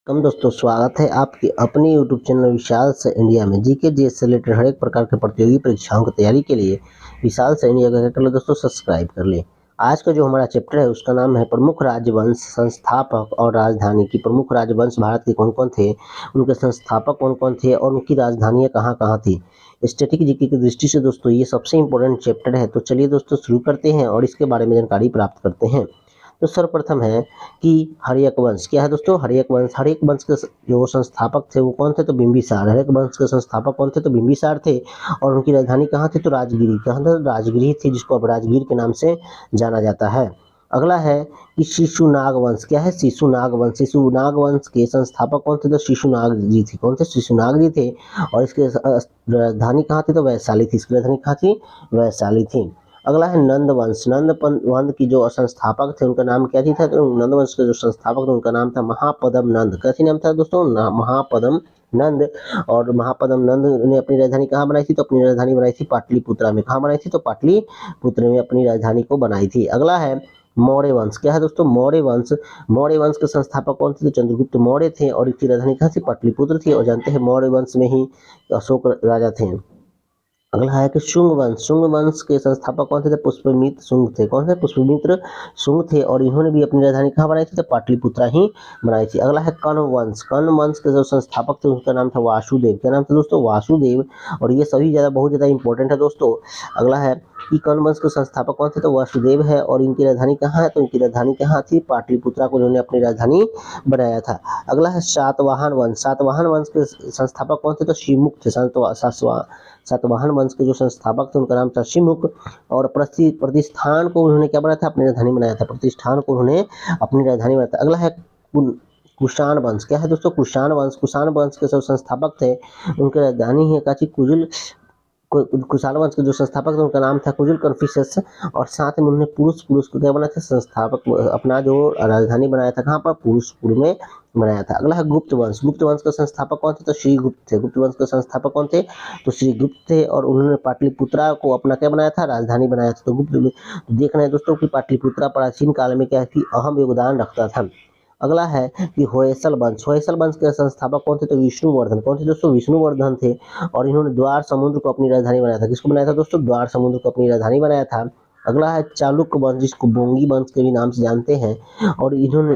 कम दोस्तों, स्वागत है आपके अपने यूट्यूब चैनल विशाल से इंडिया में। जीके जीएस से रिलेटेड हर एक प्रकार के प्रतियोगी परीक्षाओं की तैयारी के लिए विशाल से इंडिया का कर लो दोस्तों, सब्सक्राइब कर ले। आज का जो हमारा चैप्टर है उसका नाम है प्रमुख राजवंश, संस्थापक और राजधानी। की प्रमुख राजवंश भारत के कौन कौन थे, उनके संस्थापक कौन कौन थे और उनकी राजधानियाँ कहाँ कहाँ थी। स्टैटिक जीके की दृष्टि से दोस्तों ये सबसे इंपॉर्टेंट चैप्टर है। तो चलिए दोस्तों शुरू करते हैं और इसके बारे में जानकारी प्राप्त करते हैं। तो सर्वप्रथम है कि हर्यक वंश क्या है दोस्तों। हर्यक वंश के जो संस्थापक थे वो कौन थे, तो बिंबिसार। हर्यक वंश के संस्थापक कौन थे, तो बिंबिसार थे। और उनकी राजधानी कहाँ थी, तो राजगिरी। कहाँ था, राजगिरी थी, जिसको अब राजगीर के नाम से जाना जाता है। अगला है कि शिशुनाग वंश क्या है, शिशुनाग वंश। शिशुनाग वंश के संस्थापक कौन थे, तो शिशुनाग जी थे। कौन थे, शिशुनाग जी थे। और इसके राजधानी कहाँ थी, तो वैशाली थी। इसकी राजधानी कहाँ थी, वैशाली थी। अगला है नंद वंश। वंश की जो संस्थापक थे उनका नाम क्या थी था, तो नंद वंश के जो संस्थापक थे उनका नाम था महापदम नंद। कैसे नाम था दोस्तों, महापदम नंद। और महापदम नंद ने अपनी राजधानी कहाँ बनाई थी, तो अपनी राजधानी बनाई थी पाटलिपुत्रा में। कहाँ बनाई थी, तो पाटलिपुत्र में अपनी राजधानी को बनाई थी। अगला है मौर्य वंश क्या है दोस्तों, मौर्य वंश। मौर्य वंश के संस्थापक कौन थे, तो चंद्रगुप्त मौर्य थे। और इसकी राजधानी कहाँ थी, पाटलिपुत्र थी। और जानते हैं मौर्य वंश में ही अशोक राजा थे। अगला है कि शुंग वंश। शुंग वंश के संस्थापक कौन थे, तो पुष्पमित्र शुंग थे। कौन थे, पुष्पमित्र शुंग थे। और इन्होंने भी अपनी राजधानी कहाँ बनाई थी, तो पाटलिपुत्रा ही बनाई थी। अगला है कर्ण वंश। कर्ण वंश के जो संस्थापक थे उनका नाम था वासुदेव। क्या नाम था दोस्तों, वासुदेव। और ये सभी बहुत ज़्यादा इंपॉर्टेंट है दोस्तों। अगला है कि कर्ण वंश के संस्थापक कौन थे, तो वासुदेव है। और इनकी राजधानी कहाँ है, तो इनकी राजधानी कहाँ थी, पाटलिपुत्रा को इन्होंने अपनी राजधानी बनाया था। अगला है सातवाहन वंश। सातवाहन वंश के संस्थापक कौन थे, तो शिवमुख थे। सातवाहन वंश के जो संस्थापक थे उनका नाम था शिवमुख। और प्रतिष्ठान को उन्होंने क्या बनाया था, अपनी राजधानी बनाया था। प्रतिष्ठान को उन्होंने अपनी राजधानी बनाया था। अगला है कुषाण वंश। क्या है दोस्तों, कुषाण वंश। कुषाण वंश के जो संस्थापक थे उनकी राजधानी है काची कुजुल। कुषाण वंश के जो संस्थापक थे उनका नाम था कुजुल कन्फ्यूशियस। और साथ में उन्होंने पुरुष को क्या बनाया था, संस्थापक अपना जो राजधानी बनाया था कहाँ पर, पुरुषपुर में बनाया था। अगला है गुप्त वंश। गुप्त वंश के संस्थापक कौन थे, तो श्री गुप्त थे। गुप्त वंश के संस्थापक कौन थे, तो श्री गुप्त थे। और उन्होंने पाटलिपुत्रा को अपना क्या बनाया था, राजधानी बनाया था। तो देखना है दोस्तों कि पाटलिपुत्रा प्राचीन काल में क्या थी, अहम योगदान रखता था। अगला है कि होयसल वंश। होयसल वंश के संस्थापक कौन थे, तो विष्णुवर्धन। कौन थे दोस्तों, विष्णुवर्धन थे। और इन्होंने द्वार समुद्र को अपनी राजधानी बनाया था। किसको बनाया था दोस्तों, द्वार समुद्र को अपनी राजधानी बनाया था। अगला है चालुक्य वंश, जिसको बोंगी वंश के भी नाम से जानते हैं। और इन्होंने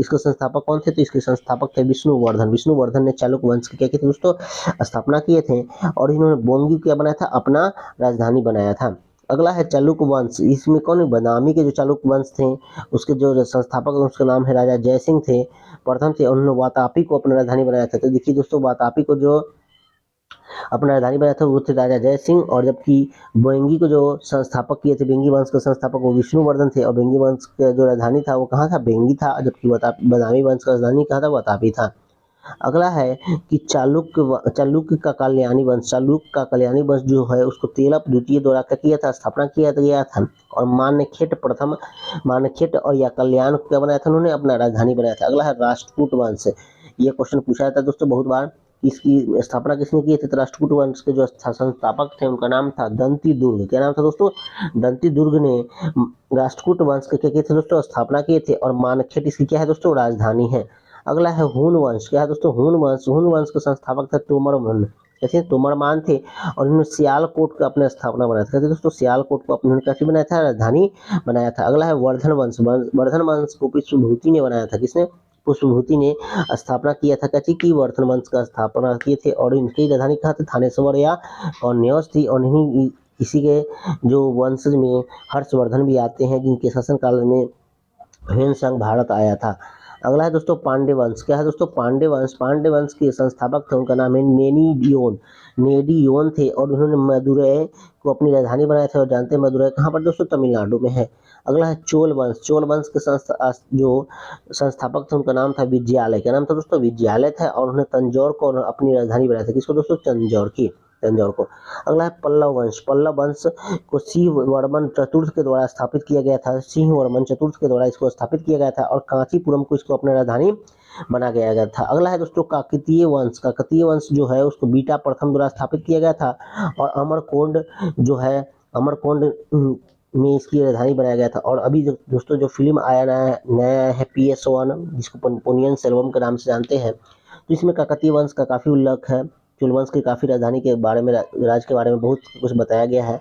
इसके संस्थापक कौन थे, तो इसके संस्थापक थे विष्णुवर्धन। विष्णुवर्धन ने चालुक्य वंश की क्या की थी दोस्तों, स्थापना किए थे। और इन्होंने बोंगी क्या बनाया था, अपना राजधानी बनाया था। अगला है चालुक्य वंश। इसमें कौन, बदामी के जो चालुक्य वंश थे उसके जो संस्थापक उसका नाम है राजा जयसिंह थे, प्रथम थे। उन्होंने वातापी को अपना राजधानी बनाया था। तो देखिए दोस्तों, वातापी को जो अपना राजधानी बनाया था वो थे राजा जयसिंह। और जबकि बेंगी को जो संस्थापक किए थे, बेंगी वंश के संस्थापक वो विष्णुवर्धन थे। और बेंगी वंश का जो राजधानी था वो कहाँ था, बेंगी था। जबकि बदामी वंश का राजधानी कहाँ था, वातापी था। अगला है कि चालुक्य का कल्याणी वंश। चालुक्य का कल्याणी वंश जो है उसको तेलप द्वितीय द्वारा क्या किया था, स्थापना किया गया था। और मान्यखेट और या कल्याण को क्या बनाया था, उन्होंने अपना राजधानी बनाया था। अगला है राष्ट्रकूट वंश। ये क्वेश्चन पूछा जाता है दोस्तों बहुत बार। इसकी स्थापना किसने की थी, तो राष्ट्रकूट वंश के जो संस्थापक थे उनका नाम था दंती दुर्ग। क्या नाम था दोस्तों, दंती दुर्ग ने राष्ट्रकूट वंश के क्या किए थे दोस्तों, स्थापना किए थे। और मानखेट इसकी क्या है दोस्तों, राजधानी है। अगला है हून वंश। क्या है दोस्तों, हून वंश। हून वंश के संस्थापक थे तोमरमान। कैसे, तोमरमान थे। और इन्होंने सियालकोट का अपने स्थापना बनाया था। कहते दोस्तों, सियालकोट को अपने कैसे बनाया था, राजधानी बनाया था। अगला है वर्धन वंश। वर्धन वंश को पुष्पभूति ने बनाया था। किसने, पुष्पभूति ने स्थापना किया था। कैसे की, वर्धन वंश का स्थापना किए थे। और इनकी राजधानी कहाँ थी, थानेश्वर या कौन्यौज थी। और इन्हीं इसी के जो वंशज में हर्षवर्धन भी आते हैं, जिनके शासनकाल में ह्वेनसांग भारत आया था। अगला है दोस्तों पांडे वंश। क्या है दोस्तों, पांडे वंश। पांडे वंश के संस्थापक थे उनका नाम है नेडियोन थे। और उन्होंने मदुरै को अपनी राजधानी बनाया था। और जानते हैं मदुरै कहाँ पर दोस्तों, तमिलनाडु में है। अगला है चोल वंश। चोल वंश के जो संस्थापक थे उनका नाम था विजयालय। क्या नाम था दोस्तों, विजयालय था। और उन्होंने तंजौर को अपनी राजधानी बनाया था। किसको दोस्तों, तंजौर को। अगला है पल्लव वंश। पल्लव वंश को सिंह वर्मन चतुर्थ के द्वारा स्थापित किया गया था। सिंह वर्मन चतुर्थ के द्वारा इसको स्थापित किया गया था। और कांचीपुरम को इसको अपना राजधानी बना गया था। अगला है दोस्तों काकतीय वंश। काकतीय वंश जो है उसको बीटा प्रथम द्वारा स्थापित किया गया था। और अमरकोंड जो है, अमरकोंड में इसकी राजधानी बनाया गया था। और अभी दोस्तों जो फिल्म आया नया नया है PS1, जिसको पोनियन सेल्वम के नाम से जानते हैं, तो इसमें काकतीय वंश का काफ़ी उल्लेख है। चोल वंश की काफ़ी राजधानी के बारे में, राज के बारे में बहुत कुछ बताया गया है।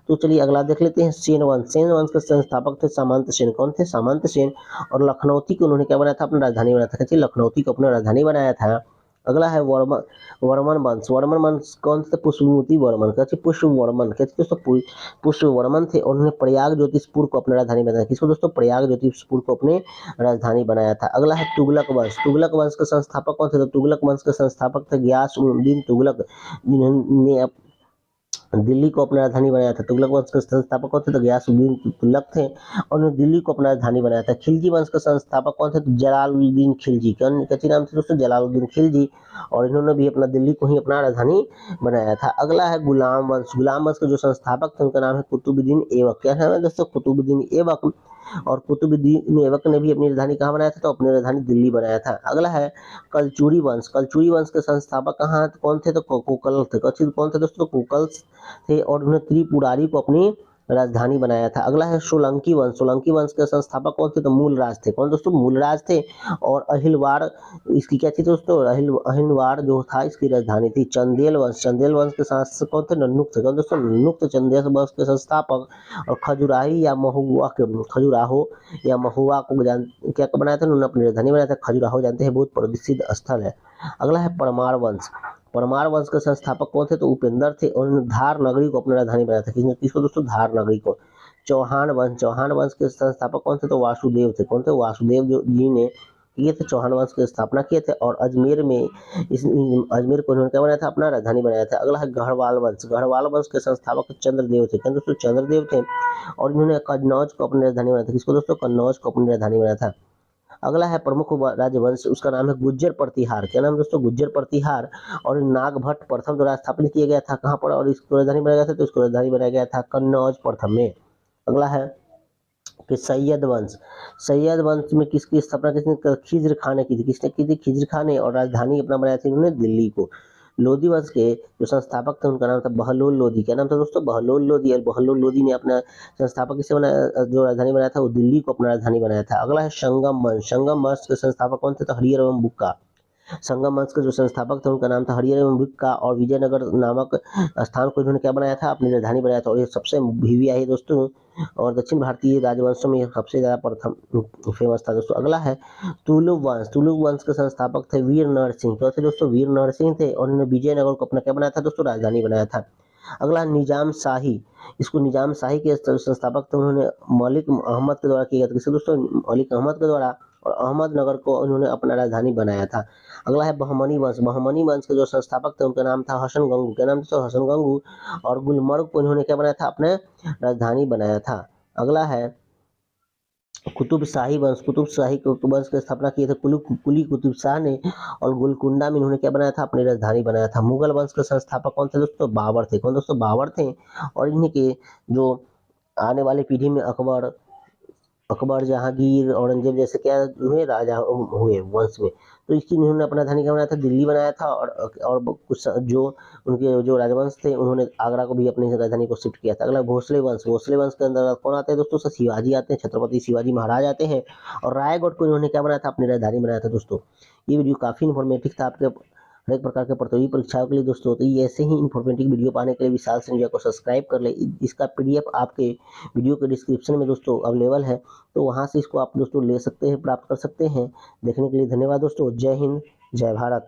तो चलिए अगला देख लेते हैं सेन वंश। सेन वंश के संस्थापक थे सामंत सेन। कौन थे? सामंत सेन। और लखनौती को उन्होंने क्या बनाया था? अपना राजधानी बनाया था। कैसे? लखनौती को अपना राजधानी बनाया था। अगला है वर्मन वर्मन वंश। वर्मन वंश कौन थे? पुष्पमूर्ति वर्मन। कैसे? पुष्पवर्मन। कैसे दोस्तों? पुष्पवर्मन थे और उन्होंने प्रयाग ज्योतिषपुर को अपना राजधानी बनाया। किसको दोस्तों? प्रयाग ज्योतिषपुर को अपने राजधानी बनाया था। अगला है तुगलक वंश। तुगलक वंश के संस्थापक कौन थे? तो तुगलक वंश के संस्थापक थे गियासउद्दीन तुगलक, जिन्होंने दिल्ली को अपना राजधानी बनाया था। तुगलक वंश के संस्थापक कौन थे? तो गियासउद्दीन तुगलक थे और उन्होंने दिल्ली को अपना राजधानी बनाया था। खिलजी वंश के संस्थापक कौन थे? तो जलालुद्दीन खिलजी। कौन क्या नाम थे दोस्तों? जलालुद्दीन खिलजी। और इन्होंने भी अपना दिल्ली को ही अपना राजधानी बनाया था। अगला है गुलाम वंश। गुलाम वंश के जो संस्थापक थे उनका नाम है कुतुबुद्दीन ऐबक। क्या नाम है दोस्तों? कुतुबुद्दीन ऐबक। और कुतुबुद्दीन ऐबक ने भी अपनी राजधानी कहाँ बनाया था? तो अपनी राजधानी दिल्ली बनाया था। अगला है कलचुरी वंश। कलचुरी वंश के संस्थापक कहाँ कौन थे? तो कोकल थे। कौन थे दोस्तों? कोकल थे और उन्होंने त्रिपुरारी को अपनी राजधानी बनाया था। अगला है सोलंकी वंश। सोलंकी वंश के संस्थापक कौन थे? तो मूलराज थे। कौन दोस्तों? मूलराज थे। और अहिलवाड़ इसकी क्या थी दोस्तों? अहिलवाड़ जो था इसकी राजधानी थी। चंदेल वंश। चंदेल वंश के शासक कौन थे? नन्नुक थे। कौन दोस्तों? नन्नुक थे चंदेल वंश के संस्थापक। और खजुराहो या महुआ को क्या बनाया था? उन्होंने अपनी राजधानी बनाया था। खजुराहो जानते हैं बहुत प्रसिद्ध स्थल है। अगला है परमार वंश। परमार वंश के संस्थापक कौन थे? तो उपेंद्र थे और उन्होंने धार नगरी को अपनी राजधानी बनाया था। किसको दोस्तों? धार नगरी को। चौहान वंश। चौहान वंश के संस्थापक कौन थे? तो वासुदेव थे। कौन थे? वासुदेव जो जी ने किए थे चौहान वंश की स्थापना किए थे। और अजमेर में अजमेर को उन्होंने क्या बनाया था? अपना राजधानी बनाया था। अगला है गढ़वाल वंश। गढ़वाल वंश के संस्थापक चंद्रदेव थे। क्या दोस्तों? चंद्रदेव थे और इन्होंने कन्नौज को अपनी राजधानी बनाया था। किसको दोस्तों? कन्नौज को अपनी राजधानी बनाया था। अगला है प्रमुख राजवंश, उसका नाम है गुज्जर प्रतिहार। क्या नाम दोस्तों? गुज्जर प्रतिहार। और नागभट्ट प्रथम द्वारा स्थापित किया गया था। कहाँ पर? और इसको राजधानी बनाया गया था? तो इसको राजधानी बनाया गया था कन्नौज प्रथम में। अगला है कि सैयद वंश। सैयद वंश में किसकी स्थापना किसने? खिज्र खान ने की थी। किसने की थी? खिज्र खान ने। और राजधानी अपना बनाया था इन्होंने दिल्ली को। लोधी वंश के जो संस्थापक थे उनका नाम था बहलोल लोधी। क्या नाम था दोस्तों? बहलोल लोधी। और बहलोल लोधी ने अपना संस्थापक किसे बनाया? जो राजधानी बनाया था वो दिल्ली को अपना राजधानी बनाया था। अगला है संगम वंश। संगम वंश के संस्थापक कौन थे? तो हरिहर एवं बुक्का। संगम वंश के जो संस्थापक थे उनका नाम था हरिहर एवं बुक्का। और विजयनगर नामक स्थान को इन्होंने क्या बनाया था? अपनी राजधानी बनाया था। और ये सबसे भीविया है दोस्तों और दक्षिण भारतीय राजवंशों में सबसे ज़्यादा प्रथम फेमस था दोस्तों। अगला है तुलुक वंश। तुलुक वंश के संस्थापक थे वीर नरसिंह। क्या थे दोस्तों? वीर नरसिंह थे और उन्होंने विजयनगर को अपना क्या बनाया था दोस्तों? राजधानी बनाया था। अगला निजाम शाही। इसको निजाम शाही के संस्थापक थे उन्होंने मलिक अहमद के द्वारा किया गया था। किसके दोस्तों? मलिक अहमद के द्वारा। और अहमदनगर को उन्होंने अपना राजधानी बनाया था। अगला है बहमनी वंश। बहमनी वंश के जो संस्थापक थे उनका नाम था हसन गंगू। क्या नाम था? हसन गंगू। और गुलमर्ग को इन्होंने क्या बनाया था? अपने राजधानी बनाया था। अगला है कुतुब शाही वंश। कुतुब शाही वंश की स्थापना किए थे कुली कुतुब शाह ने। और गोलकुंडा में इन्होंने क्या बनाया था? अपनी राजधानी बनाया था। मुगल वंश के संस्थापक कौन थे दोस्तों? बाबर थे। कौन दोस्तों? बाबर थे। और इन्हीं के जो आने वाली पीढ़ी में अकबर अकबर जहांगीर औरंगजेब जैसे क्या हुए? राजा हुए वंश में। तो इसकी इन्होंने अपना राजधानी क्या बनाया था? दिल्ली बनाया था। और कुछ जो उनके जो राजवंश थे उन्होंने आगरा को भी अपनी राजधानी को शिफ्ट किया था। अगला भोसले वंश। भोसले वंश के अंदर कौन आते हैं दोस्तों? शिवाजी आते हैं। छत्रपति शिवाजी महाराज आते हैं। और रायगढ़ को इन्होंने क्या बनाया था? अपनी राजधानी बनाया था दोस्तों। ये वीडियो काफ़ी इन्फॉर्मेटिव था आपके हर एक प्रकार के प्रतियोगी परीक्षाओं के लिए दोस्तों। तो ये ऐसे ही इन्फॉर्मेटिव वीडियो पाने के लिए विशाल से इंडिया को सब्सक्राइब कर ले। इसका PDF आपके वीडियो के डिस्क्रिप्शन में दोस्तों अवेलेबल है, तो वहाँ से इसको आप दोस्तों ले सकते हैं, प्राप्त कर सकते हैं। देखने के लिए धन्यवाद दोस्तों। जय हिंद, जय भारत।